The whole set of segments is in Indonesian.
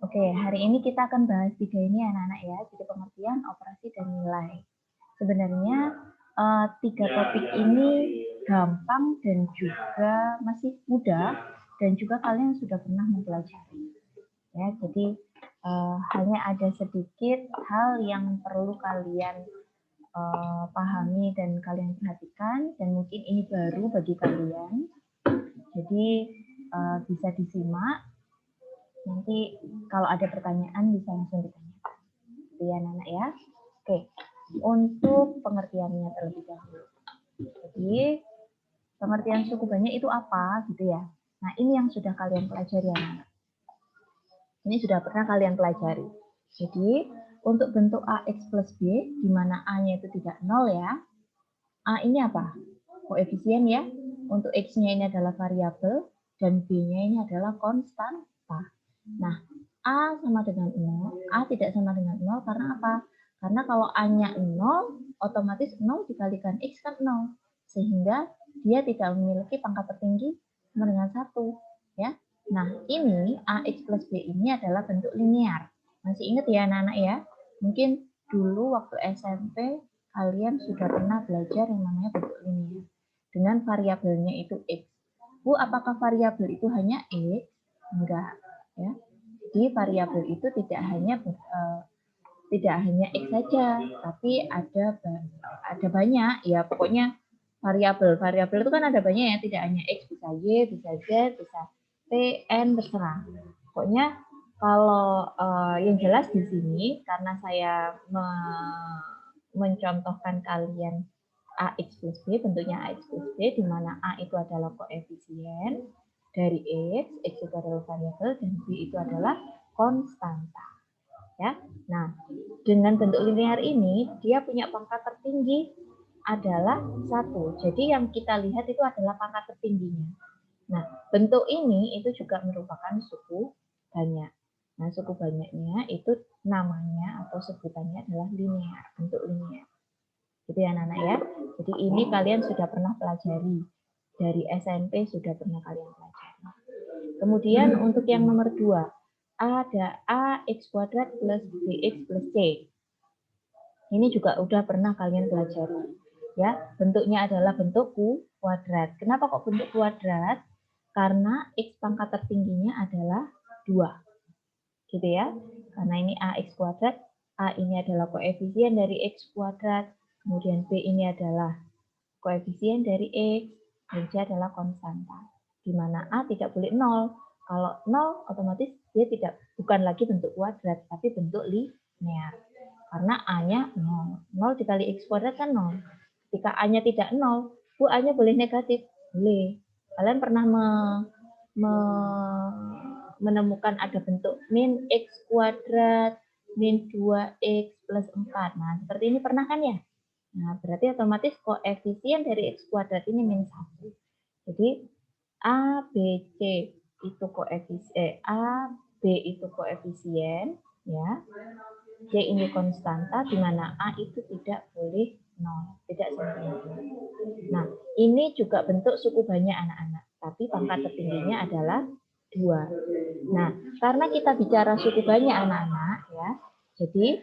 Oke, hari ini kita akan bahas 3 ini anak-anak ya, jadi pengertian, operasi, dan nilai. Sebenarnya 3 topik ini gampang dan juga masih mudah dan juga kalian sudah pernah mempelajari. Ya, jadi hanya ada sedikit hal yang perlu kalian pahami dan kalian perhatikan, dan mungkin ini baru bagi kalian. Jadi bisa disimak. Nanti kalau ada pertanyaan bisa langsung ditanyakan. Ya, anak-anak ya. Oke, untuk pengertiannya terlebih dahulu. Jadi pengertian suku banyak itu apa gitu ya. Nah, ini yang sudah kalian pelajari anak-anak. Ini sudah pernah kalian pelajari. Jadi untuk bentuk AX plus B, di mana A-nya itu tidak 0 ya. A ini apa? Koefisien ya. Untuk X-nya ini adalah variabel dan B-nya ini adalah konstanta. Nah, A sama dengan 0, A tidak sama dengan 0 karena apa? Karena kalau A-nya 0, otomatis 0 dikalikan X kan 0. Sehingga dia tidak memiliki pangkat tertinggi sama dengan 1. Ya. Nah, ini AX plus B ini adalah bentuk linear. Masih ingat ya anak-anak ya? Mungkin dulu waktu SMP kalian sudah pernah belajar yang namanya bentuk linear. Dengan variabelnya itu X. Bu, apakah variabel itu hanya X? Enggak. Ya. Jadi variabel itu tidak hanya X saja, tapi ada banyak ya, pokoknya variabel itu kan ada banyak ya, tidak hanya X, bisa Y, bisa Z, bisa T, N, terserah. Pokoknya kalau yang jelas di sini karena saya mencontohkan kalian AX plus B, bentuknya AX plus B, di mana A itu adalah koefisien dari X itu adalah variabel, dan B itu adalah konstanta. Ya, nah dengan bentuk linear ini dia punya pangkat tertinggi adalah 1. Jadi yang kita lihat itu adalah pangkat tertingginya. Nah, bentuk ini itu juga merupakan suku banyak. Nah, suku banyaknya itu namanya atau sebutannya adalah linear, bentuk linear. Gitu ya anak-anak ya. Jadi ini kalian sudah pernah pelajari. Dari SMP sudah pernah kalian pelajari. Kemudian untuk yang nomor 2, ada AX kuadrat plus BX plus C. Ini juga udah pernah kalian pelajari. Ya, bentuknya adalah bentuk kuadrat. Kenapa kok bentuk kuadrat? Karena X pangkat tertingginya adalah 2. Gitu ya. Karena ini AX kuadrat, A ini adalah koefisien dari X kuadrat, kemudian B ini adalah koefisien dari X, dan C adalah konstanta. Di mana A tidak boleh 0. Kalau 0, otomatis dia bukan lagi bentuk kuadrat, tapi bentuk linear. Karena A-nya 0. 0 dikali X kuadrat kan 0. Ketika A-nya tidak 0, Bu, A-nya boleh negatif? Boleh. Kalian pernah menemukan ada bentuk min X kuadrat, min 2X plus 4. Nah, seperti ini pernah kan ya? Nah, berarti otomatis koefisien dari X kuadrat ini min 1. Jadi, A, B, C itu koefisien, A, B itu koefisien, ya. C ini konstanta, di mana A itu tidak boleh 0, tidak sama dengan 0. Nah, ini juga bentuk suku banyak anak-anak, tapi pangkat tertingginya adalah 2. Nah, karena kita bicara suku banyak anak-anak, ya, jadi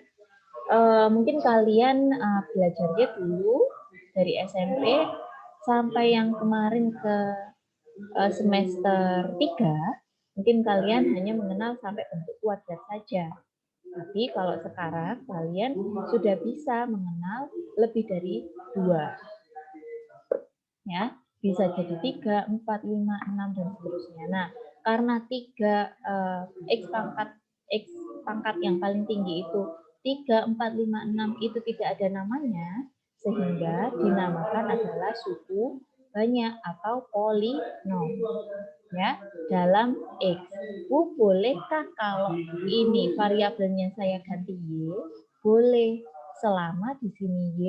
mungkin kalian belajarnya dulu dari SMP sampai yang kemarin ke semester 3, mungkin kalian hanya mengenal sampai bentuk kuadrat saja. Tapi kalau sekarang kalian sudah bisa mengenal lebih dari 2. Ya, bisa jadi 3, 4, 5, 6 dan seterusnya. Nah, karena 3 X pangkat yang paling tinggi itu 3, 4, 5, 6 itu tidak ada namanya, sehingga dinamakan adalah suku banyak atau polinom. Ya, dalam X. Bu, bolehkah kalau ini variabelnya saya ganti Y? Boleh, selama di sini Y,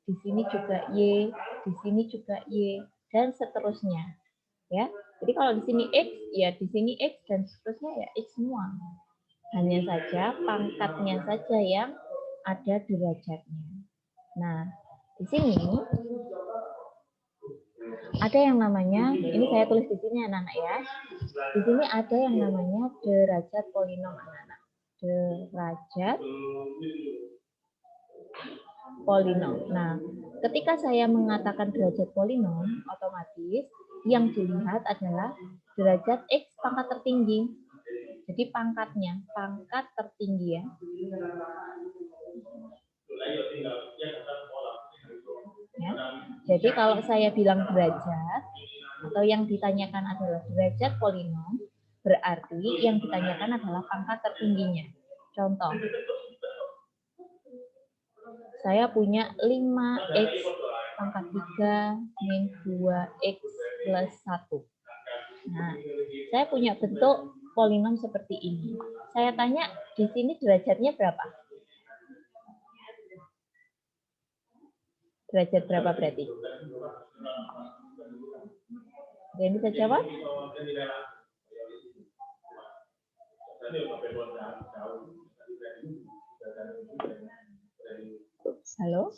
di sini juga Y, di sini juga Y, dan seterusnya. Ya, jadi kalau di sini X, ya di sini X, dan seterusnya ya X semua. Hanya saja pangkatnya saja yang ada derajatnya. Nah, di sini Ada yang namanya, ini saya tulis di sini anak-anak ya. Di sini ada yang namanya derajat polinom anak-anak. Derajat polinom. Nah, ketika saya mengatakan derajat polinom, otomatis yang dilihat adalah derajat X pangkat tertinggi. Jadi pangkatnya, pangkat tertinggi ya. Ya. Jadi kalau saya bilang derajat, atau yang ditanyakan adalah derajat polinom, berarti yang ditanyakan adalah pangkat tertingginya. Contoh, saya punya 5x pangkat 3 min 2x plus 1. Nah, saya punya bentuk polinom seperti ini. Saya tanya, di sini derajatnya berapa? Derajat berapa berarti? Ada yang bisa jawab? Halo?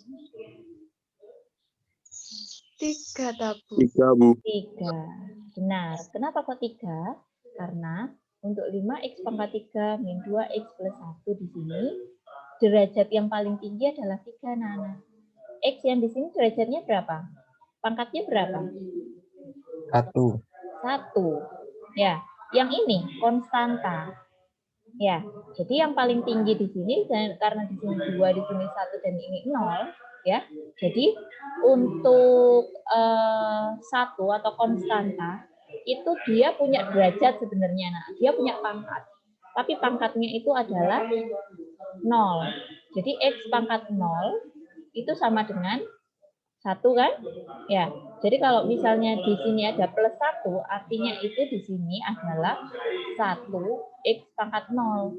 3, Bu. 3, Bu. 3. Benar. Kenapa kok 3? Karena untuk 5x pangkat 3 min 2x plus 1 di sini, derajat yang paling tinggi adalah 3, Nana. X yang di sini derajatnya berapa? Pangkatnya berapa? 1. 1. Ya, yang ini konstanta. Ya, jadi yang paling tinggi di sini, karena di sini 2, di sini 1, dan ini 0, ya. Jadi untuk 1 atau konstanta, itu dia punya derajat sebenarnya. Nah, dia punya pangkat. Tapi pangkatnya itu adalah 0. Jadi X pangkat 0 itu sama dengan 1 kan? Ya. Jadi kalau misalnya di sini ada plus 1, artinya itu di sini adalah 1 X pangkat 0.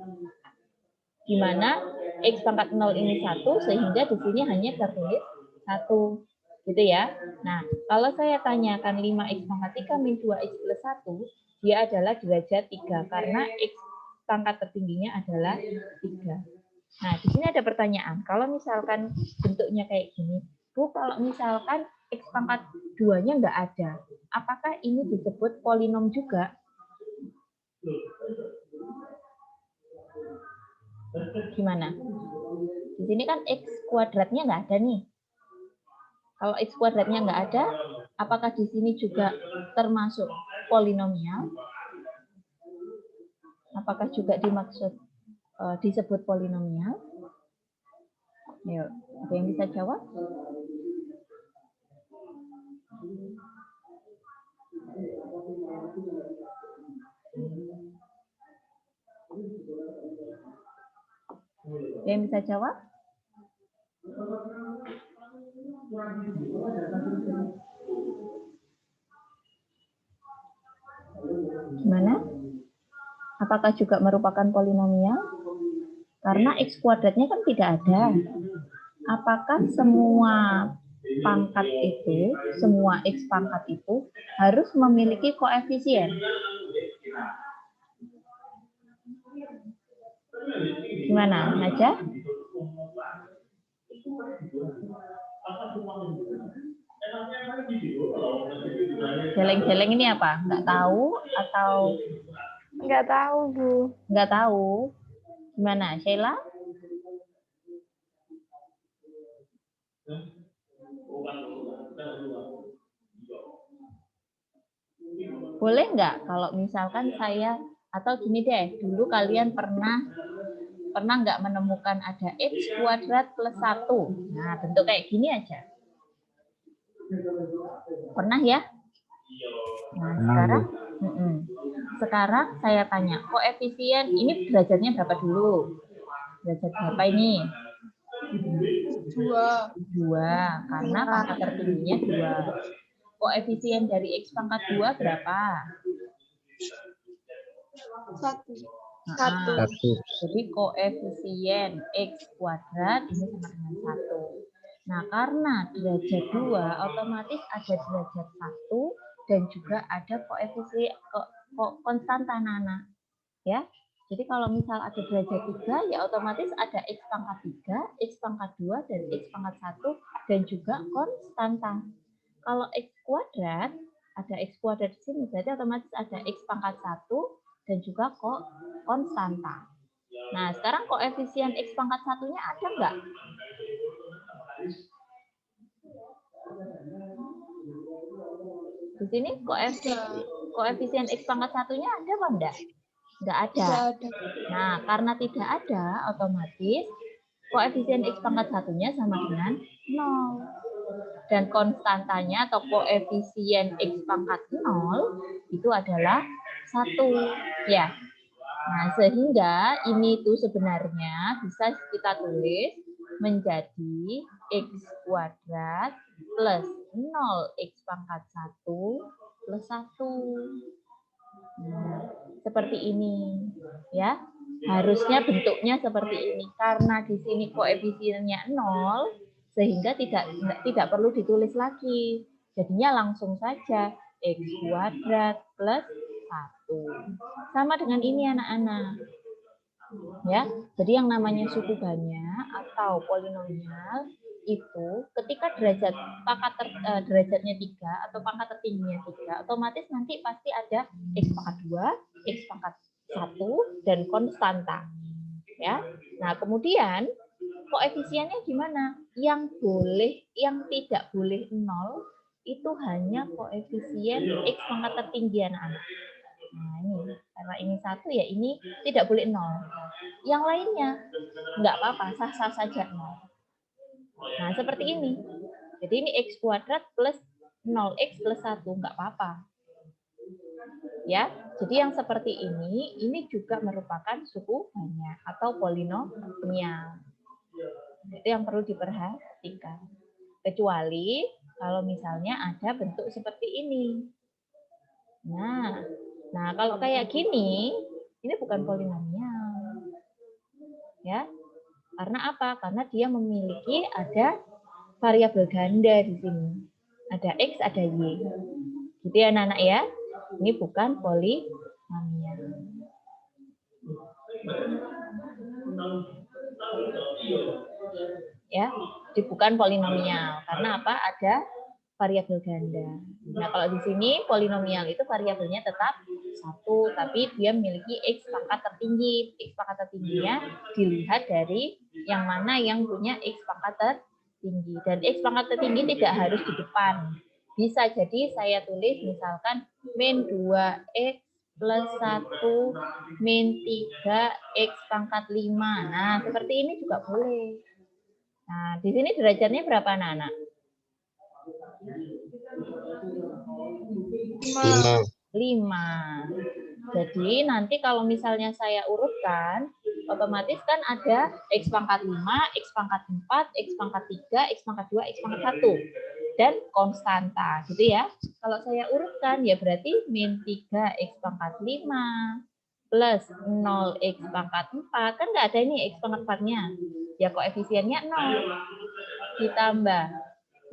Di mana X pangkat 0 ini 1, sehingga di sini hanya tertulis 1. Gitu ya. Nah, kalau saya tanyakan 5X pangkat 3 min 2X plus 1, dia adalah derajat 3. Karena X pangkat tertingginya adalah 3. Nah, di sini ada pertanyaan. Kalau misalkan bentuknya kayak gini, Bu, kalau misalkan X pangkat 2-nya nggak ada, apakah ini disebut polinom juga? Gimana? Di sini kan X kuadratnya nggak ada nih. Kalau X kuadratnya nggak ada, apakah di sini juga termasuk polinomial? Apakah juga dimaksud disebut polinomial? Ayo, ada yang bisa jawab? Ada yang bisa jawab? Gimana? Apakah juga merupakan polinomial? Karena X kuadratnya kan tidak ada. Apakah semua pangkat itu, semua X pangkat itu harus memiliki koefisien? Gimana, Najah? Geleng-geleng ini apa? Nggak tahu atau? Nggak tahu, Bu. Nggak tahu. Gimana, Sheila? Boleh nggak kalau misalkan saya, atau gini deh, dulu kalian pernah nggak menemukan ada X kuadrat plus 1? Nah, bentuk kayak gini aja. Pernah ya? Nah, sekarang saya tanya, koefisien ini derajatnya berapa dulu? Derajat berapa ini? 2, karena pangkat tertingginya 2. Koefisien dari X pangkat 2 berapa? 1. Jadi koefisien X kuadrat ini sama dengan 1. Nah, karena derajat 2, otomatis ada derajat 1 dan juga ada koefisien konstanta Nana. Ya. Jadi kalau misal ada derajat 3, ya otomatis ada X pangkat 3, X pangkat 2, dan X pangkat 1, dan juga konstanta. Kalau X kuadrat, ada X kuadrat di sini, berarti otomatis ada X pangkat 1 dan juga kok konstanta. Nah, sekarang koefisien X pangkat 1-nya ada nggak? Di sini koefisien X pangkat 1-nya ada apa enggak? Nggak ada. Tidak ada. Nah, karena tidak ada, otomatis koefisien X pangkat 1-nya sama dengan 0. Dan konstantanya atau koefisien X pangkat 0 itu adalah 1. Ya. Nah, sehingga ini tuh sebenarnya bisa kita tulis menjadi X kuadrat plus 0 X pangkat 1 plus 1. Nah, seperti ini. Ya. Harusnya bentuknya seperti ini. Karena di sini koefisiennya 0, sehingga tidak perlu ditulis lagi. Jadinya langsung saja X kuadrat plus 1. Sama dengan ini anak-anak. Ya, jadi yang namanya suku banyak atau polinomial itu ketika derajatnya 3 atau pangkat tertingginya 3, otomatis nanti pasti ada X pangkat 2, X pangkat 1 dan konstanta. Ya. Nah, kemudian koefisiennya gimana? Yang tidak boleh 0 itu hanya koefisien X pangkat tertinggi anak-anak. Nah, ini karena ini 1 ya ini tidak boleh 0. Yang lainnya nggak apa-apa, sah-sah saja 0. Nah, seperti ini. Jadi ini X kuadrat plus 0X plus 1, nggak apa-apa. Ya, jadi yang seperti ini juga merupakan suku banyak atau polinomial. Itu yang perlu diperhatikan. Kecuali kalau misalnya ada bentuk seperti ini. Nah, kalau kayak gini, ini bukan polinomial. Ya. Karena apa? Karena dia memiliki ada variabel ganda di sini. Ada X, ada Y. Gitu ya anak-anak ya. Ini bukan polinomial. Ya, ini bukan polinomial. Karena apa? Ada variabel ganda. Nah, kalau di sini polinomial itu variabelnya tetap 1, tapi dia memiliki X pangkat tertinggi. X pangkat tertingginya dilihat dari yang mana yang punya X pangkat tertinggi. Dan X pangkat tertinggi tidak harus di depan. Bisa jadi saya tulis misalkan min 2X plus 1 min 3X pangkat 5. Nah, seperti ini juga boleh. Nah, di sini derajatnya berapa anak-anak? 5. Jadi nanti kalau misalnya saya urutkan, otomatis kan ada X pangkat 5, X pangkat 4, X pangkat 3, X pangkat 2, X pangkat 1. Dan konstanta, gitu ya. Kalau saya urutkan, ya berarti min 3X pangkat 5 plus 0X pangkat 4. Kan nggak ada ini X pangkat 4-nya. Ya koefisiennya 0. Ditambah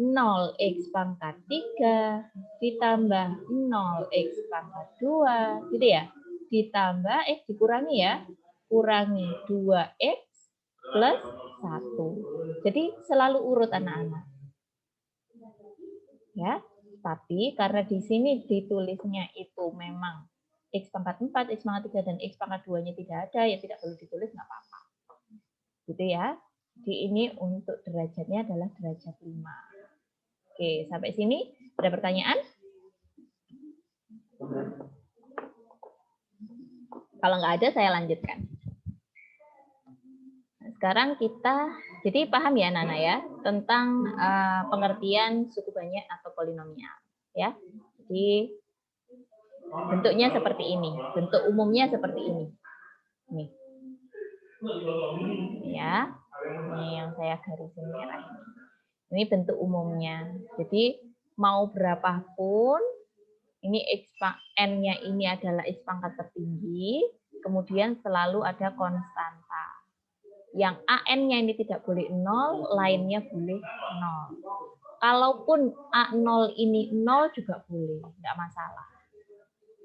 0X pangkat 3 ditambah 0X pangkat 2, gitu ya. Ditambah, dikurangi ya. Kurangi 2X plus 1. Jadi selalu urut anak-anak. Ya, tapi karena di sini ditulisnya itu memang X pangkat 4, X pangkat 3, dan X pangkat 2-nya tidak ada, ya tidak perlu ditulis, nggak apa-apa. Gitu ya. Jadi ini untuk derajatnya adalah derajat 5. Oke, sampai sini ada pertanyaan? Kalau nggak ada, saya lanjutkan. Sekarang kita, jadi paham ya Nana ya, tentang pengertian suku banyak atau polinomial. Ya, jadi bentuknya seperti ini, bentuk umumnya seperti ini. Nih, ya, ini yang saya garisin merah ini. Ini bentuk umumnya. Jadi mau berapapun, ini N-nya ini adalah X pangkat tertinggi, kemudian selalu ada konstanta. Yang AN-nya ini tidak boleh 0, lainnya boleh 0. Kalaupun A0 ini 0 juga boleh, nggak masalah.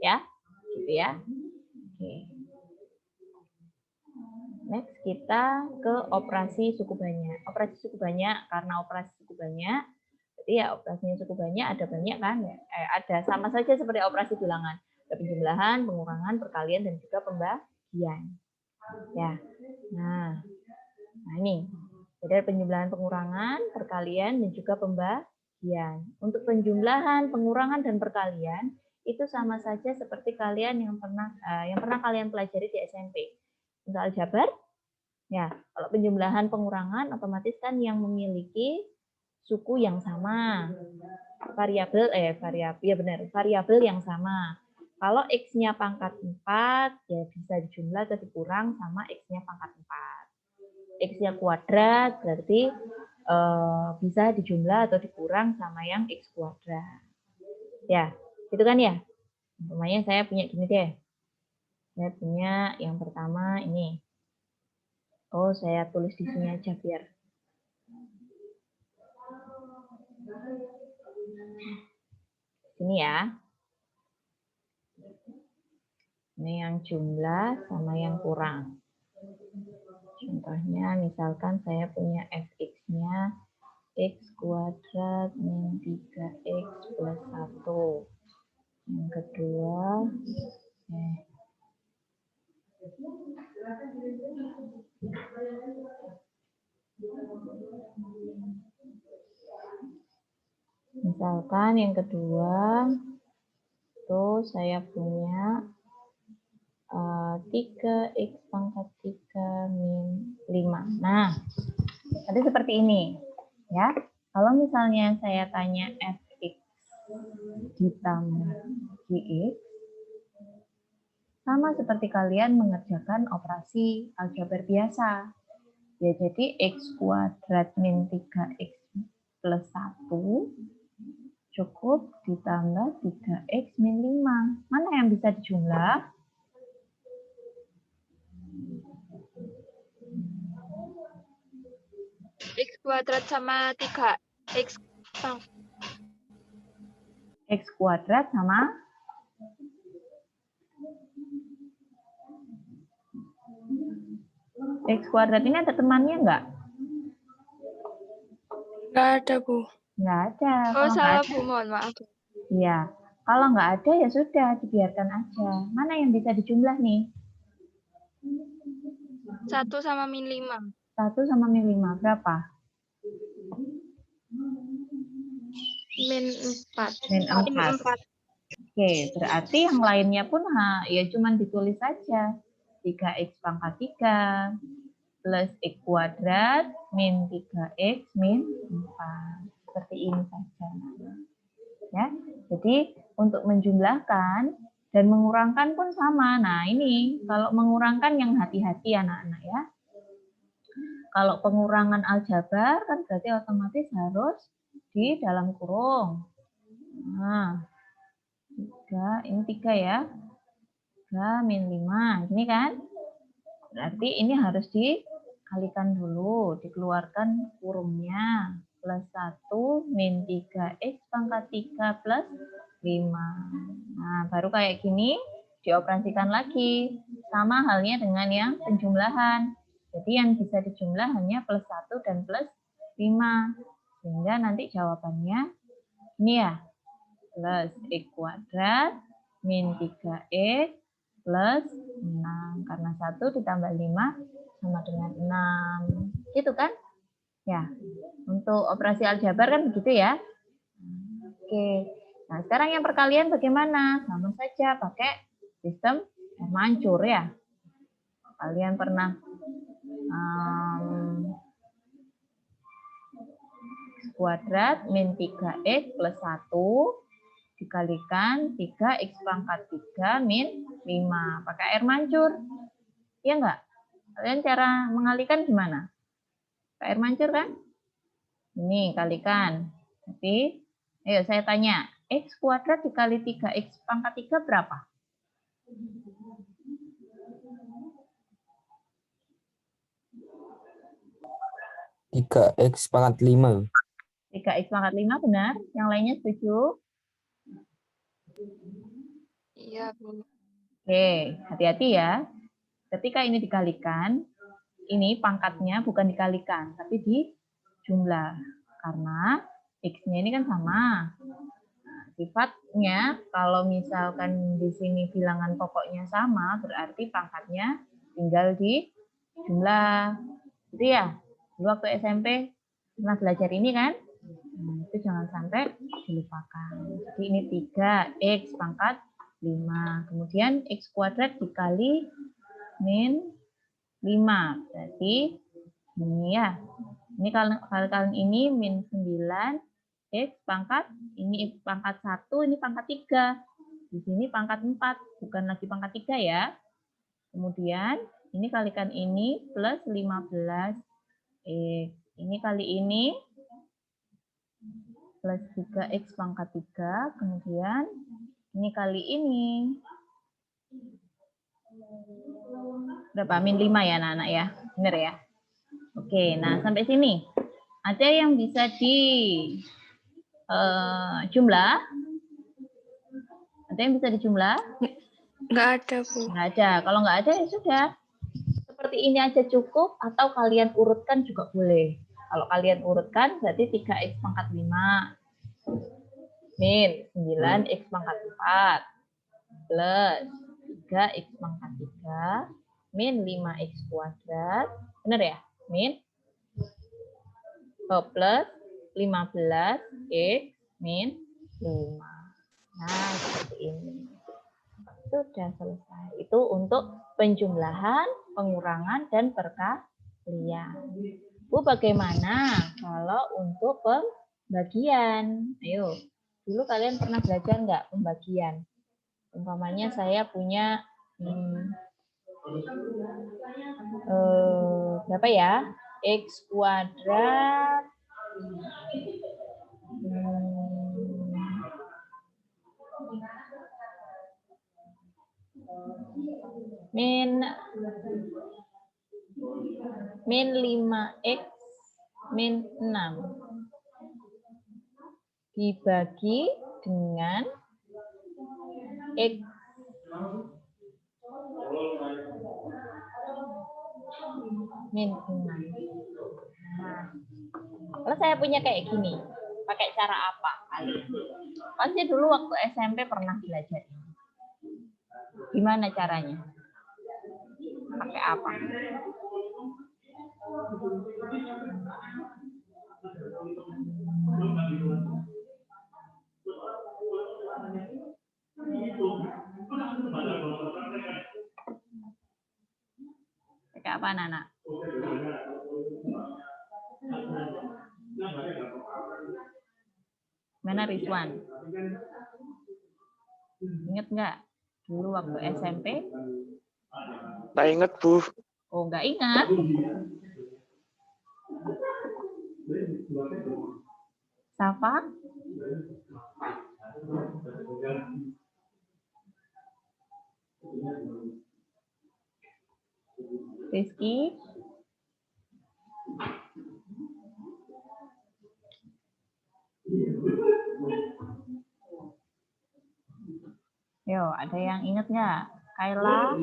Ya, gitu ya. Oke. Next kita ke operasi suku banyak. Operasi suku banyak, karena operasi suku banyak, Berarti ya operasinya cukup banyak, ada banyak kan? Ada sama saja seperti operasi bilangan. Ada penjumlahan, pengurangan, perkalian, dan juga pembagian. Ya, nah ini. Jadi ada penjumlahan, pengurangan, perkalian, dan juga pembagian. Untuk penjumlahan, pengurangan, dan perkalian itu sama saja seperti kalian yang pernah kalian pelajari di SMP. Untuk aljabar, ya kalau penjumlahan, pengurangan otomatis kan yang memiliki suku yang sama, variabel yang sama. Kalau X-nya pangkat 4, ya bisa dijumlah atau dikurang sama X-nya pangkat 4. X-nya kuadrat berarti bisa dijumlah atau dikurang sama yang X kuadrat. Ya, gitu kan ya? Namanya saya punya gini deh. Saya punya yang pertama ini. Oh, saya tulis di sini aja biar. Sini ya. Ini yang jumlah sama yang kurang. Contohnya misalkan saya punya fx-nya x kuadrat min 3x plus 1. Yang kedua, misalkan yang kedua, itu saya punya 3x pangkat 3 min 5. Nah, nanti seperti ini. Ya, kalau misalnya saya tanya fx ditambah gx, sama seperti kalian mengerjakan operasi aljabar biasa. Ya, jadi x kuadrat min 3x plus 1 cukup ditambah 3x min 5. Mana yang bisa dijumlah? X kuadrat sama 3X X kuadrat sama X kuadrat ini ada temannya enggak? Nggak ada, Bu. Enggak ada. Oh, Kalau salah, nggak Bu. Mohon maaf. Iya. Kalau nggak ada ya sudah, dibiarkan aja. Mana yang bisa dijumlah nih? 1 sama min 5. 1 sama min 5. Berapa? Min 4. Min 4. Min 4. Oke, berarti yang lainnya pun ya cuman ditulis saja. 3x pangkat 3 plus x kuadrat min 3x min 4. Seperti ini saja. Ya, jadi untuk menjumlahkan dan mengurangkan pun sama. Nah, ini kalau mengurangkan yang hati-hati anak-anak ya. Kalau pengurangan aljabar kan berarti otomatis harus di dalam kurung. Nah, 3, ini 3 ya. 3 min 5, ini kan? Berarti ini harus dikalikan dulu, dikeluarkan kurungnya. Plus 1 min 3x pangkat 3 plus 5. Nah, baru kayak gini dioperasikan lagi. Sama halnya dengan yang penjumlahan. Jadi yang bisa dijumlah hanya plus 1 dan plus 5. Sehingga nanti jawabannya ini ya. Plus x kuadrat min 3x plus 6. Karena 1 ditambah 5 sama dengan 6. Gitu kan? Ya, untuk operasi aljabar kan begitu ya. Oke, nah sekarang yang perkalian bagaimana? Sama saja pakai sistem air mancur ya. Kalian pernah x kuadrat min 3x plus 1 dikalikan 3x pangkat 3 min 5. Pakai air mancur. Iya enggak? Kalian cara mengalikan gimana? Pakai air mancur kan? Ini kalikan. Jadi, ayo saya tanya. X kuadrat dikali 3x pangkat 3 berapa? 3x pangkat 5. 3x pangkat 5 benar? Yang lainnya setuju? Iya, Bu. Oke, hati-hati ya. Ketika ini dikalikan, ini pangkatnya bukan dikalikan, tapi dijumlah. Karena X-nya ini kan sama. Nah, sifatnya kalau misalkan di sini bilangan pokoknya sama, berarti pangkatnya tinggal di jumlah. Gitu ya. Dulu waktu SMP pernah belajar ini kan? Nah, itu jangan sampai dilupakan. Jadi ini 3X pangkat 5. Kemudian X kuadrat dikali min 5. Berarti ini ya. Ini kali ini min 9. X pangkat, ini pangkat 1, ini pangkat 3. Di sini pangkat 4, bukan lagi pangkat 3 ya. Kemudian ini kalikan ini plus 15 X. Ini kali ini plus 3X pangkat 3. Kemudian ini kali ini. Berapa? Min 5 ya anak-anak ya? Benar ya? Oke, nah sampai sini. Ada yang bisa di jumlah? Ada yang bisa dijumlah? Nggak ada, Bu. Nggak ada. Kalau nggak ada ya sudah. Seperti ini aja cukup atau kalian urutkan juga boleh. Kalau kalian urutkan berarti 3X pangkat 5 min 9X pangkat 4 plus 3X pangkat 3 min 5X kuadrat. Benar ya? Min plus 15X min 5. Nah, seperti ini. Sudah selesai. Itu untuk penjumlahan, pengurangan, dan perkalian. Bu, bagaimana kalau untuk pembagian? Ayo, dulu kalian pernah belajar nggak pembagian? Umpamanya saya punya berapa ya? X kuadrat min 5X min 6 dibagi dengan X min 6. Nah, kalau saya punya kayak gini, pakai cara apa kalian? Pasti dulu waktu SMP pernah belajar ini. Gimana caranya? Pakai apa? Pakai apa, Nana? Mana Rizwan? Ingat nggak? Dulu waktu SMP? Nggak inget, Bu. Oh, nggak ingat? Safa? Rizky? Yo, ada yang ingat nggak? Kayla?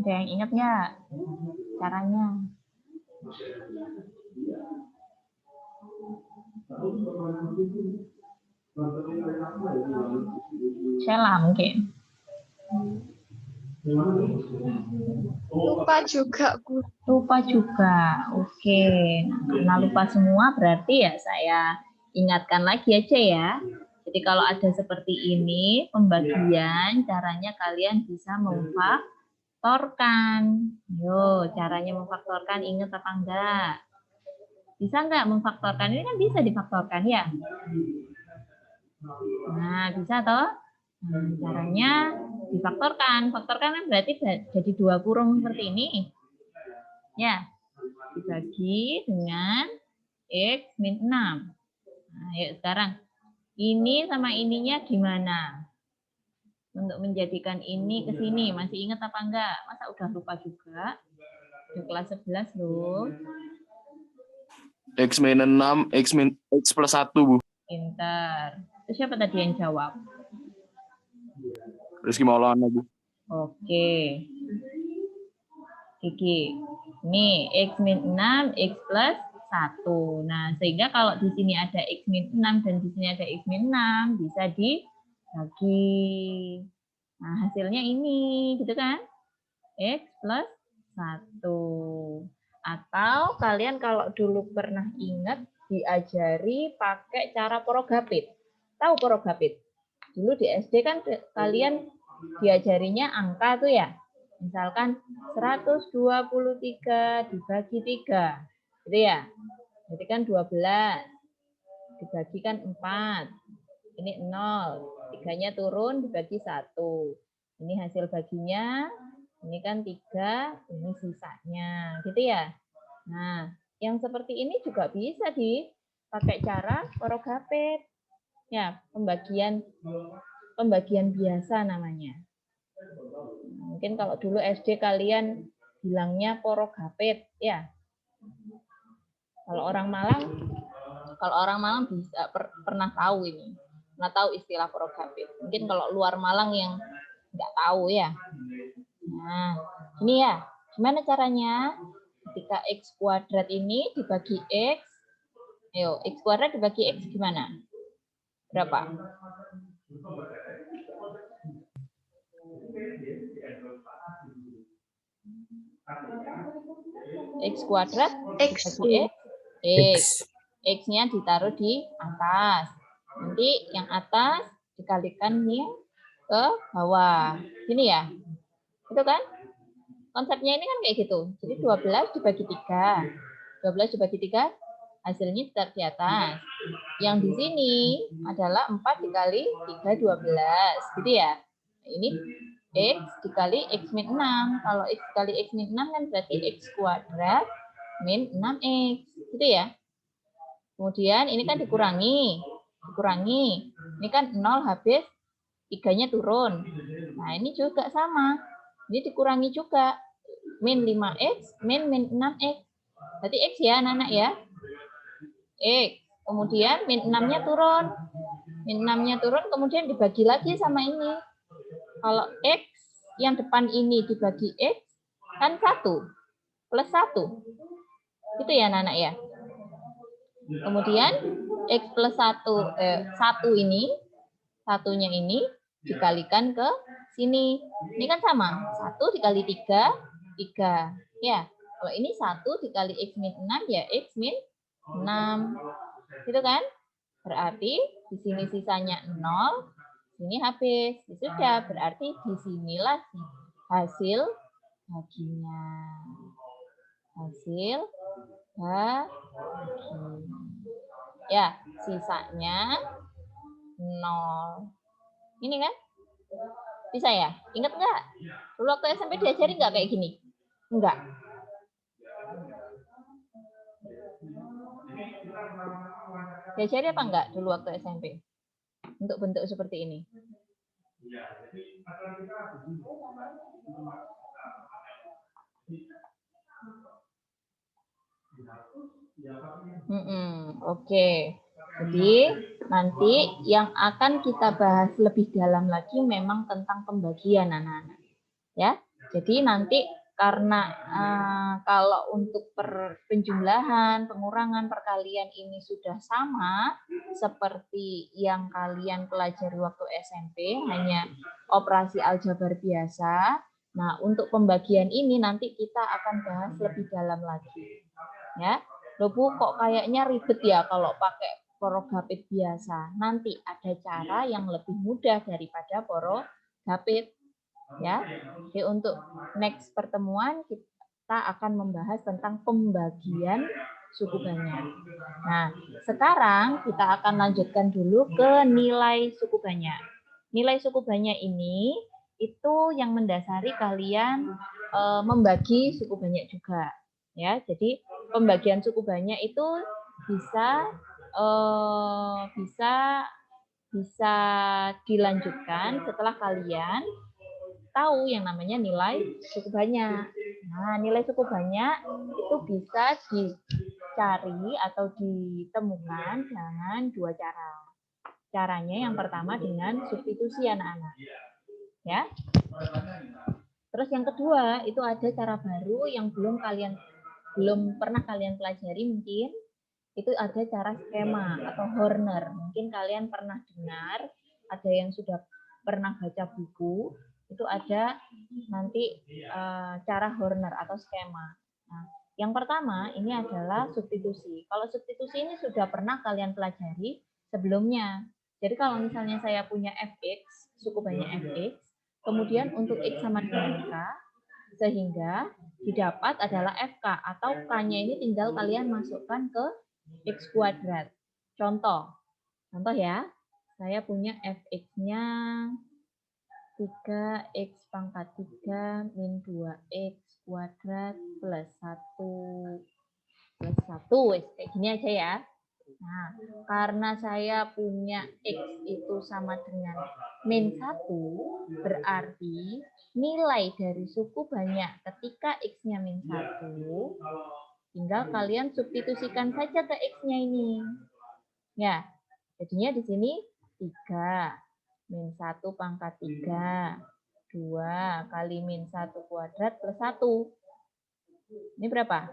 Ada yang ingat nggak caranya? Sheila mungkin. Lupa juga, Bu. Lupa juga. Oke. Nah, karena lupa semua berarti ya saya ingatkan lagi aja ya. Jadi kalau ada seperti ini pembagian, caranya kalian bisa memfaktorkan. Yo, caranya memfaktorkan ingat apa enggak? Bisa enggak memfaktorkan? Ini kan bisa difaktorkan ya. Nah, bisa toh? Nah, caranya difaktorkan. Faktorkan kan berarti jadi 2 kurung seperti ini. Ya, dibagi dengan X min 6. Nah, yuk sekarang. Ini sama ininya gimana? Untuk menjadikan ini ke sini. Masih ingat apa enggak? Masa udah lupa juga? Udah kelas 11 loh. X min 6, X plus 1, Bu. Pintar. Itu siapa tadi yang jawab? Rizky Maulana, Bu. Oke. Kiki. Ini X min 6, X plus 1. Nah, sehingga kalau di sini ada X min 6 dan di sini ada X min 6, bisa dibagi. Nah, hasilnya ini, gitu kan? X plus 1. Atau kalian kalau dulu pernah ingat, diajari pakai cara porogapit. Tahu porogapit? Dulu di SD kan kalian diajarinya angka tuh ya. Misalkan 123 dibagi 3. Gitu ya. Jadi kan 12. Dibagikan 4. Ini 0. 3-nya turun dibagi 1. Ini hasil baginya. Ini kan 3. Ini sisanya. Gitu ya. Nah, yang seperti ini juga bisa dipakai cara porogapit. Ya, pembagian biasa namanya. Mungkin kalau dulu SD kalian bilangnya porogapit, ya. Kalau orang Malang bisa pernah tahu ini, pernah tahu istilah porogapit. Mungkin kalau luar Malang yang nggak tahu ya. Nah, ini ya, gimana caranya? Ketika X kuadrat ini dibagi X, ayo, X kuadrat dibagi X gimana? Berapa? X kuadrat dibagi X. X-nya ditaruh di atas. Nanti yang atas dikalikan nih ke bawah. Gini ya. Itu kan? Konsepnya ini kan kayak gitu. Jadi 12 dibagi 3. 12 dibagi 3 hasilnya ditaruh di atas. Yang di sini adalah 4 dikali 3, 12. Gitu ya. Ini X dikali X min 6. Kalau X dikali X min 6 kan berarti X kuadrat min 6X. Gitu ya. Kemudian ini kan dikurangi. Ini kan 0 habis, 3-nya turun. Nah, ini juga sama. Ini dikurangi juga. Min 5X, min 6X. Berarti X ya, anak-anak ya. X. Kemudian min 6-nya turun. Min 6-nya turun, kemudian dibagi lagi sama ini. Kalau X yang depan ini dibagi X, kan 1. Plus 1. Gitu ya, anak-anak ya. Kemudian X plus 1 ini, satunya ini dikalikan ke sini. Ini kan sama. 1 dikali 3, 3. Ya, kalau ini 1 dikali X min 6, ya X min 6. Gitu kan? Berarti di sini sisanya 0, sini habis. Sudah, berarti disinilah hasil baginya. Hasil bagi. Ya, sisanya 0. Ini kan? Bisa ya? Ingat nggak? Dulu waktu SMP diajari nggak kayak gini? Enggak. Diajari apa enggak dulu waktu SMP? Untuk bentuk seperti ini. Oke. Jadi nanti yang akan kita bahas lebih dalam lagi memang tentang pembagian anak-anak. Ya. Jadi nanti karena kalau untuk penjumlahan, pengurangan, perkalian ini sudah sama seperti yang kalian pelajari waktu SMP, hanya operasi aljabar biasa. Nah, untuk pembagian ini nanti kita akan bahas lebih dalam lagi. Ya. Loh Bu, kok kayaknya ribet ya kalau pakai porogapit biasa. Nanti ada cara yang lebih mudah daripada porogapit. Ya, jadi untuk next pertemuan kita akan membahas tentang pembagian suku banyak. Nah, sekarang kita akan lanjutkan dulu ke nilai suku banyak. Nilai suku banyak ini itu yang mendasari kalian membagi suku banyak juga. Ya, jadi pembagian suku banyak itu bisa dilanjutkan setelah kalian tahu yang namanya nilai suku banyak. Nah, nilai suku banyak itu bisa dicari atau ditemukan dengan 2 cara. Caranya yang pertama dengan substitusi anak-anak. Ya. Terus yang kedua, itu ada cara baru yang belum pernah kalian pelajari mungkin. Itu ada cara skema atau Horner. Mungkin kalian pernah dengar, ada yang sudah pernah baca buku, itu ada nanti cara Horner atau skema. Nah, yang pertama ini adalah substitusi. Kalau substitusi ini sudah pernah kalian pelajari sebelumnya. Jadi kalau misalnya saya punya fx, suku banyak fx, kemudian untuk x sama dengan k, sehingga didapat adalah fk atau k-nya ini tinggal kalian masukkan ke x kuadrat. Contoh ya, saya punya fx-nya 3x pangkat 3 min 2x kuadrat plus 1 kayak gini aja ya. Nah, karena saya punya x itu sama dengan min 1, berarti nilai dari suku banyak ketika x-nya min 1, tinggal kalian substitusikan saja ke x-nya ini. Ya, jadinya di sini 3 min 1 pangkat 3, 2 kali min 1 kuadrat plus 1. Ini berapa?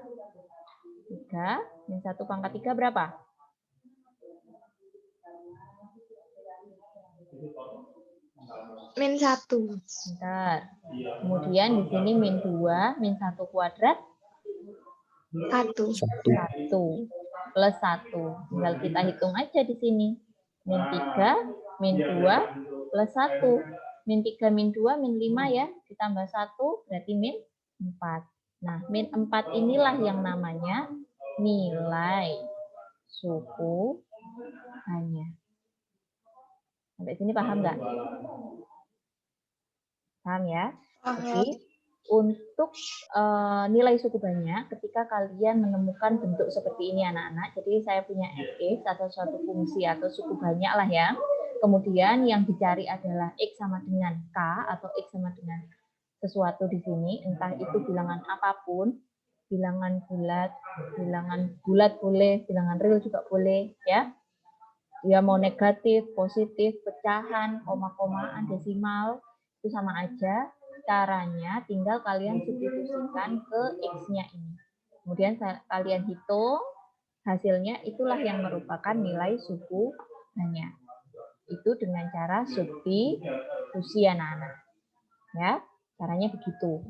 3 min 1 pangkat 3 berapa? Min 1. Bentar. Kemudian di sini min 2, min 1 kuadrat 1. 1 plus 1. Tinggal kita hitung aja di sini. Min 3, min 2 plus 1. Min 3, min 2, min 5 ya. Ditambah 1 berarti min 4. Nah, min 4 inilah yang namanya nilai suku hanya. Sampai sini paham nggak? Paham ya? Jadi untuk nilai suku banyak, ketika kalian menemukan bentuk seperti ini anak-anak, jadi saya punya fx atau suatu fungsi atau suku banyak lah ya. Kemudian yang dicari adalah x sama dengan k atau x sama dengan sesuatu di sini, entah itu bilangan apapun, bilangan bulat boleh, bilangan real juga boleh ya. Ya mau negatif, positif, pecahan, koma-komaan, desimal, itu sama aja. Caranya tinggal kalian substitusikan ke x-nya ini. Kemudian kalian hitung, hasilnya itulah yang merupakan nilai suku banyak. Itu dengan cara substitusi anak-anak. Ya, caranya begitu.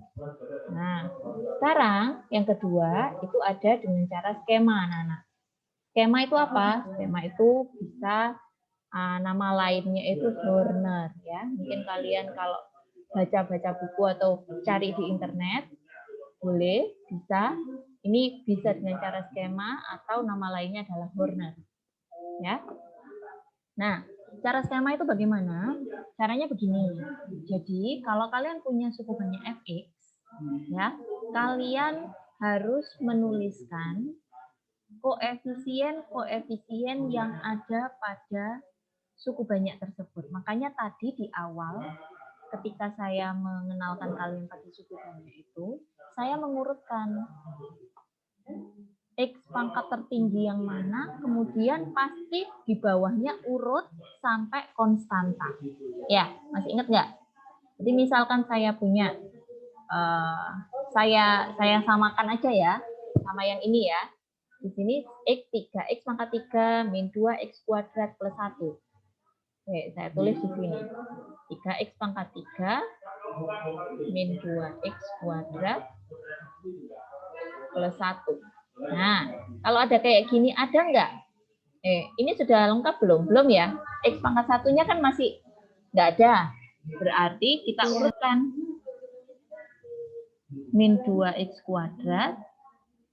Nah, sekarang yang kedua itu ada dengan cara skema anak-anak. Skema itu apa? Skema itu bisa nama lainnya itu Horner ya. Mungkin kalian kalau baca-baca buku atau cari di internet boleh, bisa. Ini bisa dengan cara skema atau nama lainnya adalah Horner. Ya. Nah, cara skema itu bagaimana? Caranya begini. Jadi, kalau kalian punya suku banyak fx ya, kalian harus menuliskan koefisien yang ada pada suku banyak tersebut. Makanya tadi di awal ketika saya mengenalkan kalian pada suku banyak itu, saya mengurutkan x pangkat tertinggi yang mana, kemudian pasti di bawahnya urut sampai konstanta. Ya, masih ingat nggak? Jadi misalkan saya punya, saya samakan aja ya, sama yang ini ya. Di sini x pangkat 3 min 2x kuadrat plus 1. Oke, saya tulis di sini. 3x pangkat 3 min 2x kuadrat plus 1. Nah, kalau ada kayak gini, ada nggak? Ini sudah lengkap belum? Belum ya? X pangkat 1-nya kan masih nggak ada. Berarti kita urutkan. Min 2x kuadrat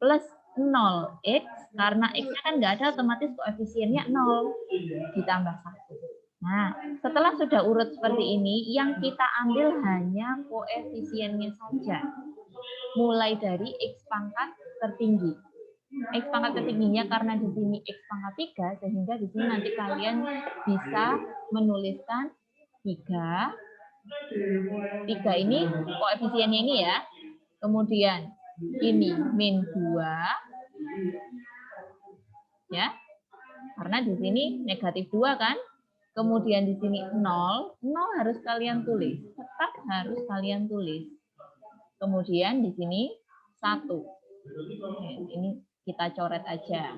plus 0x, karena x-nya kan nggak ada, otomatis koefisiennya 0, ditambah 1. Nah, setelah sudah urut seperti ini, yang kita ambil hanya koefisiennya saja. Mulai dari x pangkat tertinggi. X pangkat tertingginya karena di sini x pangkat 3, sehingga di sini nanti kalian bisa menuliskan 3 ini koefisiennya ini ya. Kemudian ini min 2 ya. Karena di sini negatif 2 kan? Kemudian di sini 0, 0 harus kalian tulis. Tetap harus kalian tulis. Kemudian di sini 1. Ini kita coret aja.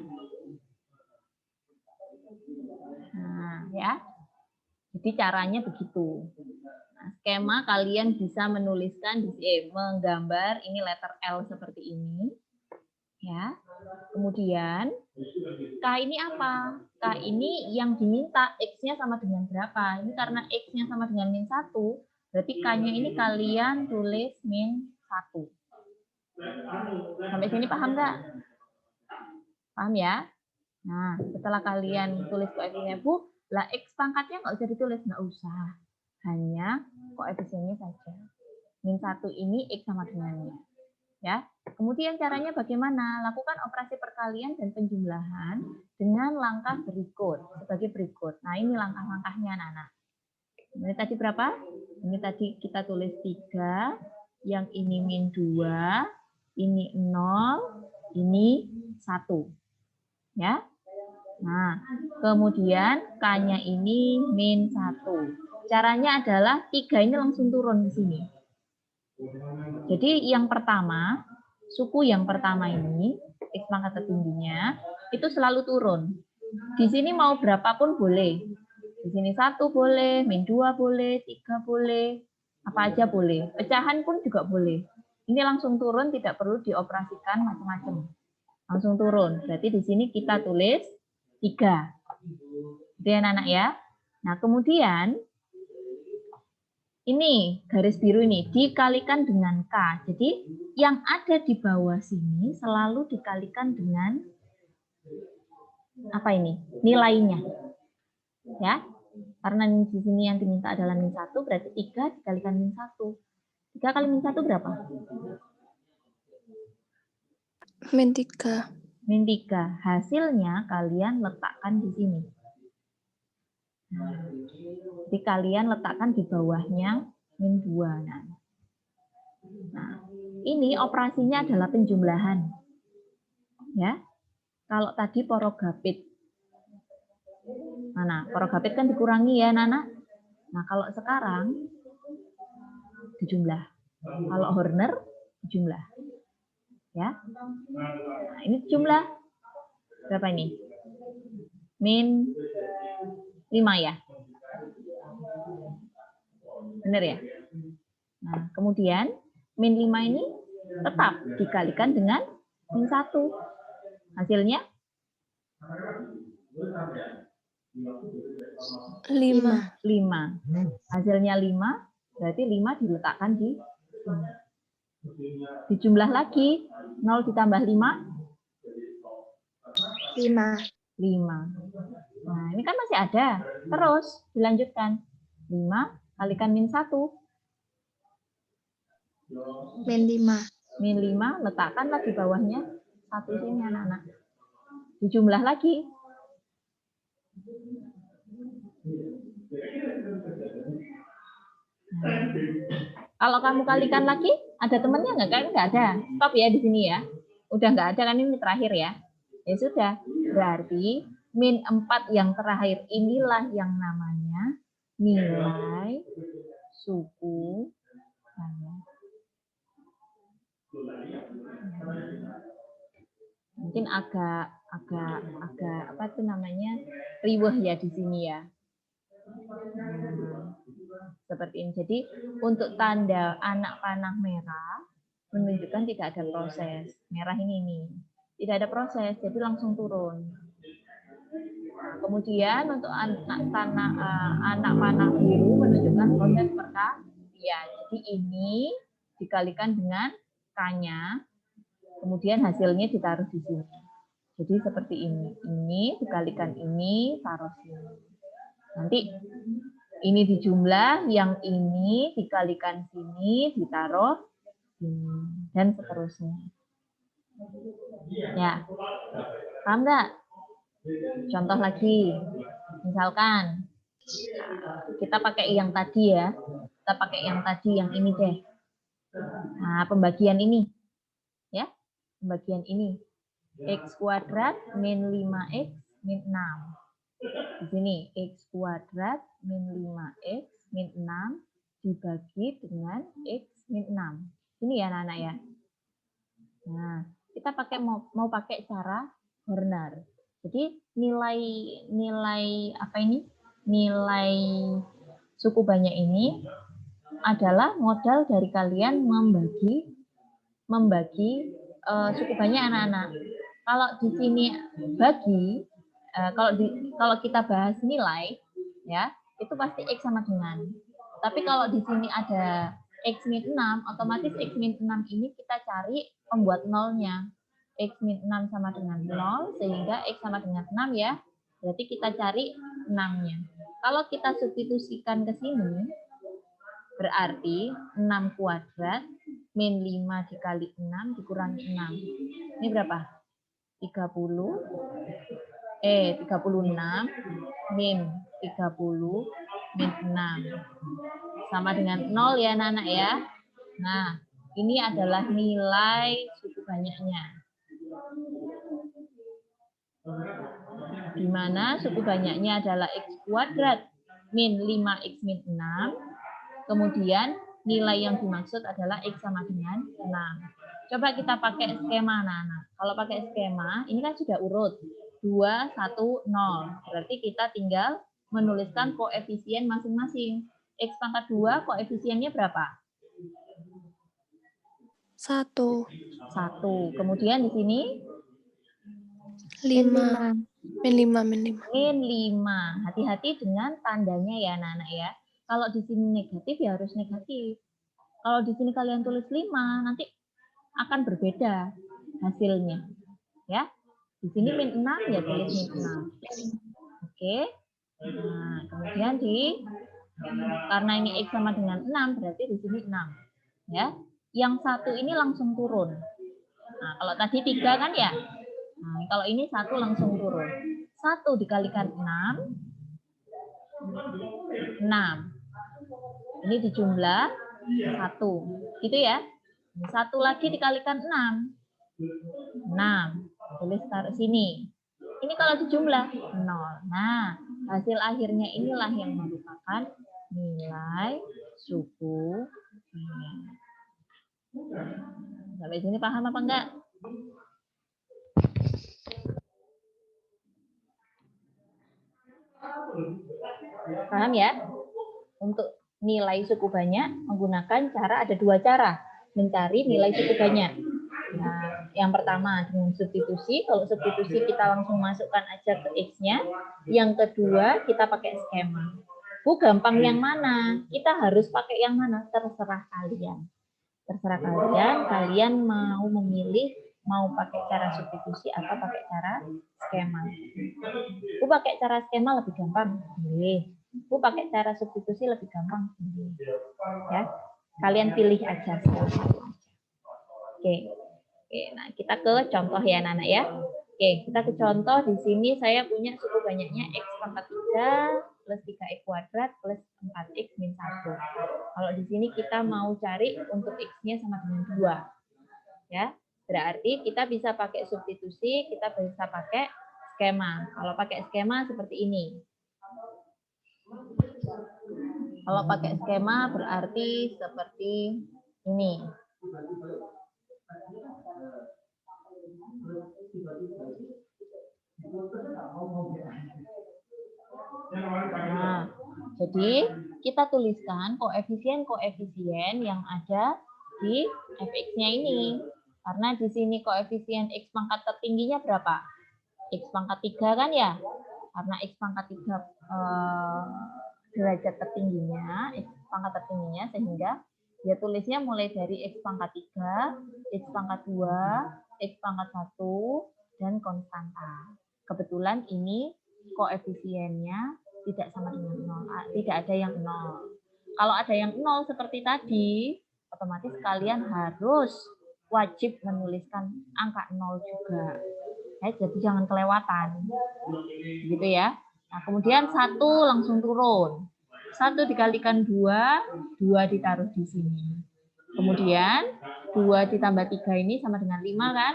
Nah, ya. Jadi caranya begitu. Nah, skema kalian bisa menuliskan, menggambar ini letter L seperti ini. Ya. Kemudian K ini apa? K ini yang diminta X-nya sama dengan berapa? Ini karena X-nya sama dengan min 1, berarti K-nya ini kalian tulis min 1. Sampai sini paham nggak? Paham ya? Nah, setelah kalian tulis koefisiennya, Bu, lah X pangkatnya nggak usah ditulis, nggak usah. Hanya koefisiennya saja. Min 1 ini X sama dengannya. Ya. Kemudian caranya bagaimana? Lakukan operasi perkalian dan penjumlahan dengan langkah berikut, sebagai berikut. Nah, ini langkah-langkahnya, anak-anak. Ini tadi berapa? Ini tadi kita tulis 3, yang ini min 2, ini 0, ini 1. Ya. Nah, kemudian K-nya ini min 1. Caranya adalah 3 ini langsung turun di sini. Jadi yang pertama, suku yang pertama ini, X pangkat tertingginya, itu selalu turun. Di sini mau berapapun boleh. Di sini 1 boleh, min 2 boleh, 3 boleh, apa aja boleh. Pecahan pun juga boleh. Ini langsung turun, tidak perlu dioperasikan macam-macam. Langsung turun. Berarti di sini kita tulis 3. Itu ya anak-anak ya. Nah, kemudian ini garis biru ini dikalikan dengan K. Jadi yang ada di bawah sini selalu dikalikan dengan apa ini? Nilainya. Ya. Karena di sini yang diminta adalah min 1, berarti 3 dikalikan min 1. 3 kali min 1 berapa? Min 3. Min 3. Hasilnya kalian letakkan di sini. Jadi kalian letakkan di bawahnya min 2. Nah, ini operasinya adalah penjumlahan. Ya. Kalau tadi porogapit. Nah, porogapit kan dikurangi ya, Nana. Nah, kalau sekarang dijumlah. Kalau Horner dijumlah. Ya. Nah, ini jumlah berapa ini? Min 5 ya. Benar ya? Nah, kemudian min 5 ini tetap dikalikan dengan min 1. Hasilnya 5. Hasilnya 5, berarti 5 diletakkan di sini. Dijumlah lagi, 0 ditambah 5. 5. Nah, ini kan masih ada. Terus dilanjutkan. 5 kalikan min 1. Min 5. Min 5 letakkanlah di bawahnya 1 sini anak-anak. Dijumlah lagi. Nah, kalau kamu kalikan lagi, ada temennya nggak? Kan nggak ada. Stop ya di sini ya. Udah nggak ada kan, ini terakhir ya. Ya sudah. Berarti min 4 yang terakhir inilah yang namanya nilai suku kalian. Mungkin agak apa itu namanya, riweh ya di sini ya. Seperti ini. Jadi untuk tanda anak panah merah menunjukkan tidak ada proses. Merah ini tidak ada proses, jadi langsung turun. Kemudian untuk anak panah biru menunjukkan proses perkalian. Jadi ini dikalikan dengan K-nya, kemudian hasilnya ditaruh di sini. Jadi seperti ini. Ini dikalikan ini, taruh sini. Nanti ini dijumlah, yang ini dikalikan sini, ditaruh sini, dan seterusnya. Ya, paham nggak? Contoh lagi, misalkan kita pakai yang tadi ya, kita pakai yang tadi, yang ini deh. Nah, pembagian ini, ya, pembagian ini, x² min 5x min 6. Di sini X kuadrat min 5X min 6 dibagi dengan X min 6. Ini ya anak-anak ya. Nah, kita pakai mau pakai cara Horner. Jadi nilai apa ini? Nilai suku banyak ini adalah modal dari kalian membagi suku banyak anak-anak. Kalau di sini bagi, kalau kita bahas nilai, ya itu pasti X sama dengan. Tapi kalau di sini ada X min 6, otomatis X min 6 ini kita cari pembuat nolnya. X min 6 sama dengan 0, sehingga X sama dengan 6 ya. Berarti kita cari 6-nya. Kalau kita substitusikan ke sini, berarti 6 kuadrat min 5 dikali 6 dikurangi 6. Ini berapa? 36 min 30 min 6 sama dengan 0 ya anak-anak ya. Nah, ini adalah nilai suku banyaknya. Di mana suku banyaknya adalah X kuadrat min 5X min 6. Kemudian nilai yang dimaksud adalah X sama dengan 6. Coba kita pakai skema anak-anak. Kalau pakai skema, ini kan sudah urut. 2, 1, 0. Berarti kita tinggal menuliskan koefisien masing-masing. X pangkat 2 koefisiennya berapa? 1. 1. Kemudian di sini 5. Min 5. min 5. Hati-hati dengan tandanya ya anak-anak ya. Kalau di sini negatif ya harus negatif. Kalau di sini kalian tulis 5, nanti akan berbeda hasilnya. Ya. Di sini min 6 ya tulis min 6. Oke. Nah, kemudian karena ini X sama dengan 6 berarti di sini 6. Ya. Yang 1 ini langsung turun. Nah, kalau tadi 3 kan ya. Nah, kalau ini 1 langsung turun. 1 dikalikan 6. 6. Ini dijumlah 1. Gitu ya. 1 lagi dikalikan 6. 6. Tulis taruh sini. Ini kalau dijumlah 0. Nah, hasil akhirnya inilah yang merupakan nilai suku ini. Sampai sini paham apa enggak? Paham ya? Untuk nilai suku banyak menggunakan cara, ada 2 cara mencari nilai suku banyak. Nah, yang pertama dengan substitusi. Kalau substitusi kita langsung masukkan aja ke X-nya. Yang kedua kita pakai skema. Bu, gampang yang mana? Kita harus pakai yang mana? Terserah kalian. Terserah kalian mau memilih mau pakai cara substitusi atau pakai cara skema. Bu, pakai cara skema lebih gampang. Boleh. Bu, pakai cara substitusi lebih gampang. Boleh. Ya. Kalian pilih aja. Oke. Oke, nah kita ke contoh ya anak-anak ya. Oke, kita ke contoh. Di sini saya punya suku banyaknya X pangkat 3 plus 3X kuadrat plus 4X min 1. Kalau di sini kita mau cari untuk X-nya sama dengan 2. Ya, berarti kita bisa pakai substitusi, kita bisa pakai skema. Kalau pakai skema seperti ini. Kalau pakai skema berarti seperti ini. Nah, jadi kita tuliskan koefisien-koefisien yang ada di fx-nya ini. Karena di sini koefisien x pangkat tertingginya berapa? X pangkat 3 kan ya? Karena x pangkat 3 derajat tertingginya, x pangkat tertingginya, sehingga dia tulisnya mulai dari X pangkat 3, X pangkat 2, X pangkat 1, dan konstanta. Kebetulan ini koefisiennya tidak sama dengan 0. Tidak ada yang 0. Kalau ada yang 0 seperti tadi, otomatis kalian harus wajib menuliskan angka 0 juga. Jadi jangan kelewatan. Gitu ya. Nah, kemudian 1 langsung turun. 1 dikalikan 2, 2 ditaruh di sini. Kemudian 2 ditambah 3 ini sama dengan 5 kan?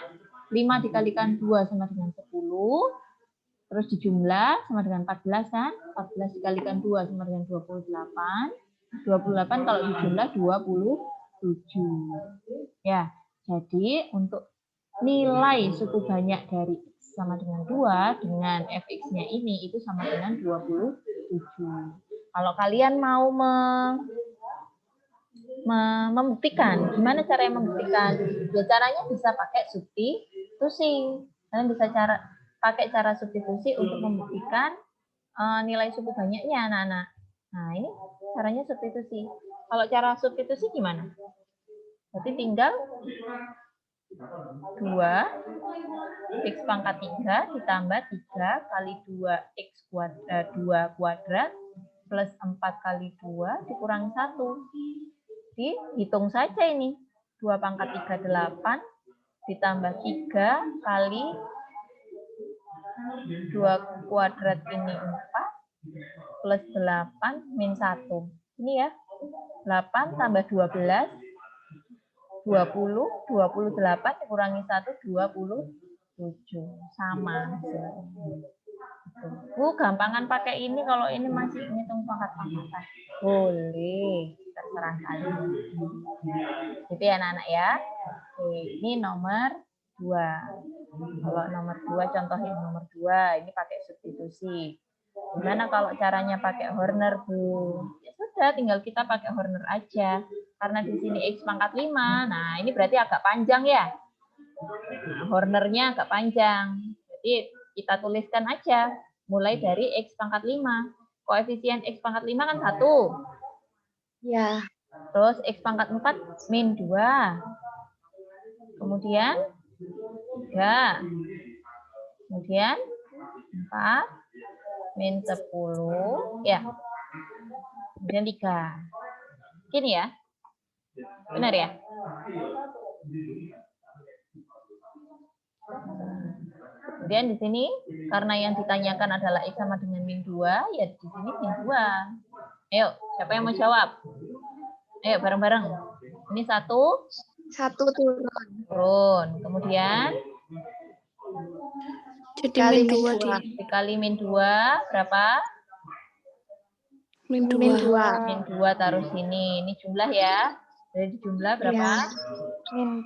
5 dikalikan 2 sama dengan 10. Terus dijumlah sama dengan 14 kan? 14 dikalikan 2 sama dengan 28. 28 kalau dijumlah 27. Ya, jadi untuk nilai suku banyak dari X sama dengan 2 dengan fx-nya ini itu sama dengan 27. Kalau kalian mau membuktikan, gimana cara yang membuktikan? Ya caranya bisa pakai substitusi. Kalian bisa pakai cara substitusi untuk membuktikan nilai suku banyaknya anak-anak. Nah, ini caranya substitusi. Kalau cara substitusi gimana? Berarti tinggal 2 X pangkat 3 ditambah 3 kali 2 X kuadrat, 2 kuadrat plus 4 kali 2 dikurangi 1. Dihitung saja ini. 2 pangkat 3, 8 ditambah 3 kali 2 kuadrat ini 4 plus 8 min 1. Ini ya, 8 tambah 12, 20, 28 dikurangi 1, 27. Sama. Bu, gampangan pakai ini kalau ini masih ngitung pangkat-pangkatan. Boleh, terserah kalian. Gitu ya anak-anak ya. Oke, ini nomor 2. Kalau nomor 2, contoh yang nomor 2, ini pakai substitusi. Gimana kalau caranya pakai Horner, Bu? Ya sudah, tinggal kita pakai Horner aja. Karena di sini X pangkat 5, nah ini berarti agak panjang ya. Nah, Hornernya agak panjang. Jadi kita tuliskan aja, mulai dari X pangkat 5. Koefisien X pangkat 5 kan 1. Ya. Terus X pangkat 4 min 2. Kemudian 3. Kemudian 4 min 10. Ya. Kemudian 3. Gini ya. Benar ya? Kemudian di sini, karena yang ditanyakan adalah X sama dengan min 2, ya di sini min 2. Ayo, siapa yang mau jawab? Ayo, bareng-bareng. Ini 1. 1 turun. Turun. Kemudian Jadi min 2 dikali min 2, berapa? Min 2. Min 2 taruh sini. Ini jumlah ya. Jadi jumlah berapa? Ya. Min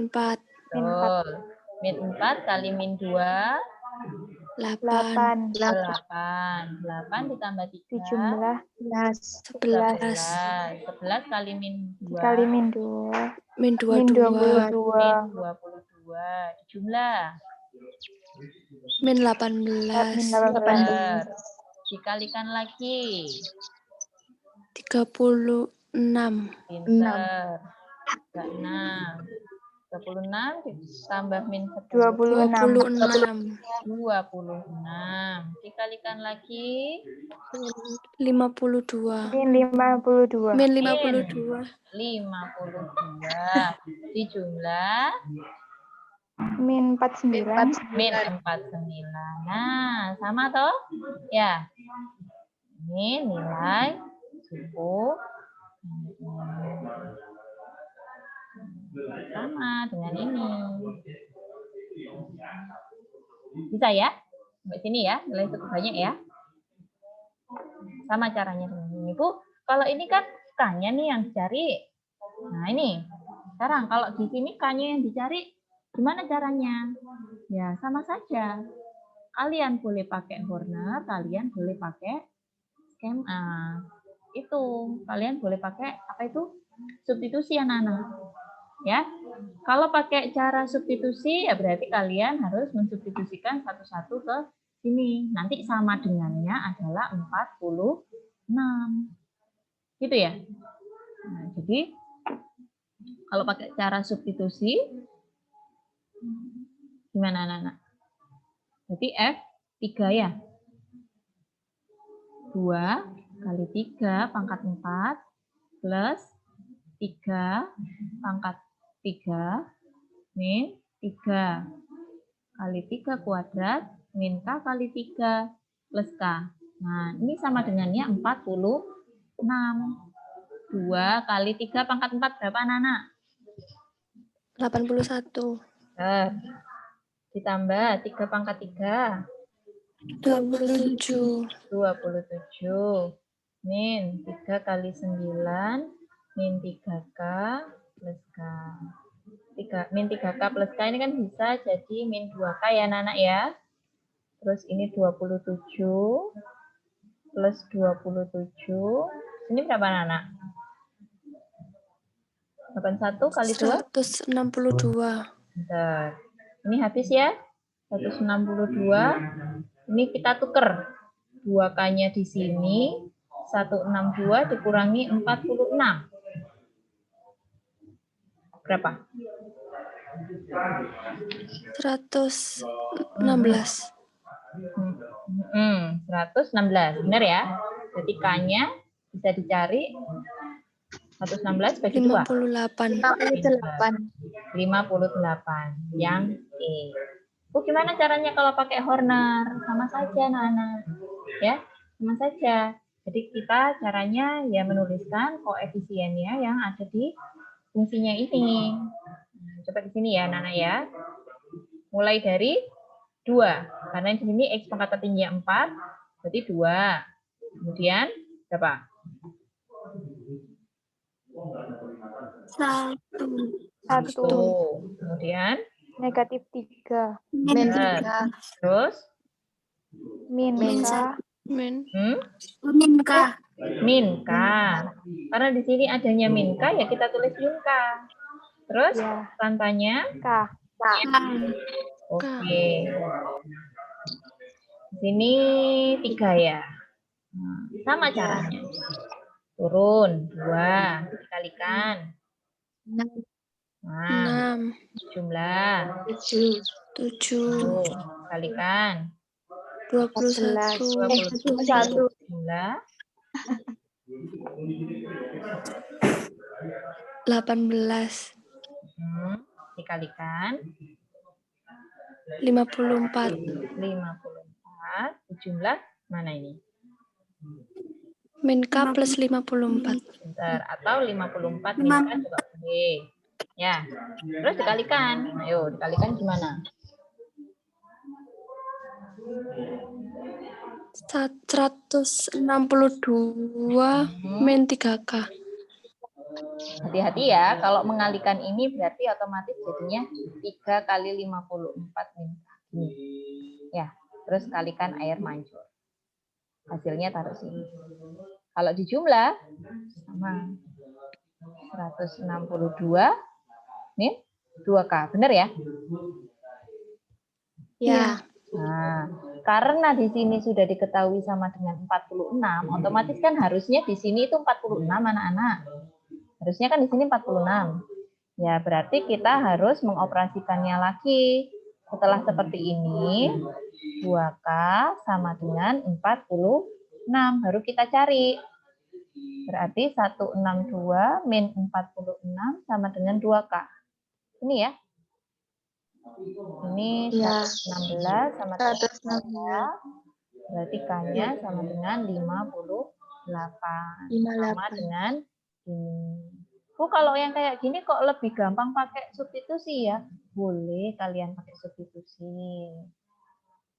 4. Betul. Min 4 kali min 2. 8. 8 ditambah 3. Dijumlah 11. 11 kali min 2. Min 22. Min 22. Dijumlah. Min 18. Dikalikan lagi. 36. Pinter. 36 ditambah min 10. 26. 26. Dikalikan lagi. 52. Min 52. 52. Dijumlah. Min 49. Min 49. Nah, sama toh? Ya. Ini nilai suku. Sama dengan ini. Bisa ya? Sampai sini ya, nilai suku banyak ya. Sama caranya dengan ini, Bu. Kalau ini kan K-nya nih yang dicari. Nah, ini. Sekarang kalau di sini K-nya yang dicari, gimana caranya? Ya, sama saja. Kalian boleh pakai Horner, kalian boleh pakai skema. Itu, kalian boleh pakai apa itu? Substitusi anak-anak. Ya. Kalau pakai cara substitusi, ya berarti kalian harus mensubstitusikan satu-satu ke sini. Nanti sama dengannya adalah 46. Gitu ya. Nah, jadi kalau pakai cara substitusi, gimana anak-anak? Berarti F3 ya. 2 kali 3 pangkat 4 plus 3 pangkat 3 min 3 kali 3 kuadrat min K kali 3 plus K. Nah, ini sama dengannya 46. 2 kali 3 pangkat 4 berapa anak-anak? 81. Ditambah 3 pangkat 3. 27. 27. Min 3 kali 9 min 3K plus K. Min 3K plus K ini kan bisa jadi min 2K ya anak-anak ya. Terus ini 27 plus 27. Ini berapa anak-anak? 81 kali 2? 162. Bentar. Ini habis ya. 162. Ini kita tuker. 2K-nya di sini. 162 dikurangi 46. Berapa? 116. 116. Benar ya? Jadi K-nya bisa dicari 116 bagi 2. 58. 58. Yang E. Gimana caranya kalau pakai Horner? Sama saja, anak-anak. Ya, sama saja. Jadi kita caranya ya menuliskan koefisiennya yang ada di fungsinya ini. Coba di sini ya, anak-anak ya. Mulai dari 2. Karena di sini X pangkat tertingginya 4, berarti 2. Kemudian berapa? 1. 1. Kemudian Negatif 3. min 3. Terus Min K. Min. Min K. Min K. Karena di sini adanya min K, ya kita tulis min K. Terus Ya. tantanya K. oke. Di sini 3 ya. Sama caranya. Turun 2, dikalikan. Nah, 6. jumlah 7. kalikan 21. 21 jumlah 18. dikalikan 54. 54 jumlah mana ini? Min K plus 54. Bentar, atau 54 min K juga boleh. Ya, terus dikalikan. Ayo, dikalikan gimana? 162 min 3K. Hati-hati ya, kalau mengalikan ini berarti otomatis jadinya 3 kali 54 min K. Ini. Ya, terus kalikan air mancur. Hasilnya taruh sini. Kalau dijumlah sama 162 min 2K. Benar ya? Ya. Nah, karena di sini sudah diketahui sama dengan 46, otomatis kan harusnya di sini itu 46 anak-anak. Harusnya kan di sini 46. Ya, berarti kita harus mengoperasikannya lagi. Setelah seperti ini, 2K sama dengan 46. Baru kita cari. Berarti 162 min 46 sama dengan 2K. Ini ya. Ini 116 sama dengan 2K. Berarti K-nya sama dengan 58. Sama dengan ini. Kalau yang kayak gini kok lebih gampang pakai substitusi ya? Boleh kalian pakai substitusi.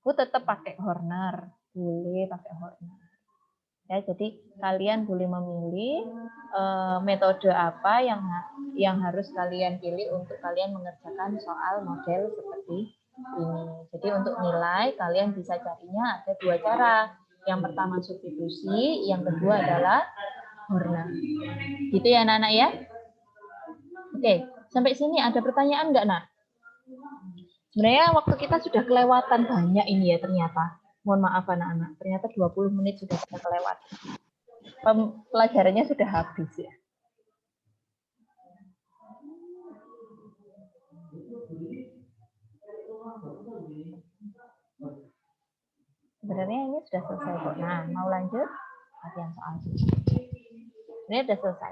Tetap pakai Horner. Boleh pakai Horner. Ya, jadi kalian boleh memilih metode apa yang harus kalian pilih untuk kalian mengerjakan soal model seperti ini. Jadi untuk nilai kalian bisa carinya ada 2 cara. Yang pertama substitusi, yang kedua adalah Horner. Gitu ya anak-anak ya? Oke, sampai sini ada pertanyaan nggak, Nak? Sebenarnya waktu kita sudah kelewatan banyak ini ya ternyata. Mohon maaf anak-anak, ternyata 20 menit sudah kita kelewatan. Pelajarannya sudah habis ya. Sebenarnya ini sudah selesai kok. Nah, mau lanjut? Latihan soal. Ini sudah selesai.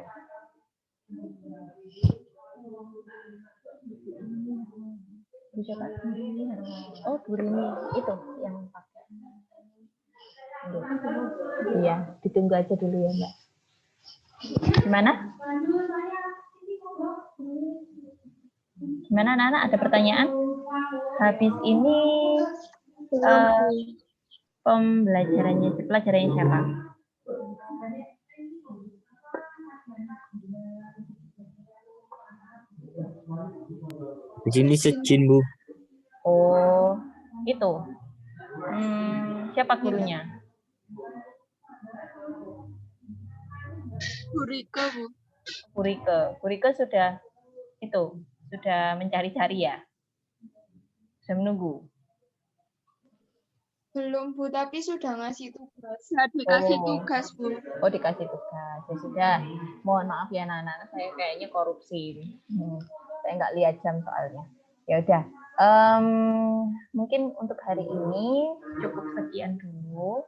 Oh, Bu Rini itu yang pakai. Iya, ditunggu aja dulu ya, Mbak. Gimana? Gimana anak-anak? Ada pertanyaan? Habis ini pelajarannya siapa? Di sini Secin, Bu. Oh, itu. Siapa gurunya? Burika, Bu. Burike sudah mencari-cari ya? Sudah menunggu? Belum, Bu, tapi sudah ngasih tugas. Sudah dikasih Oh. tugas, Bu. Oh, dikasih tugas. Ya sudah. Mohon maaf ya anak-anak, saya kayaknya korupsi. Saya nggak lihat jam soalnya. Ya udah. Mungkin untuk hari ini cukup sekian dulu.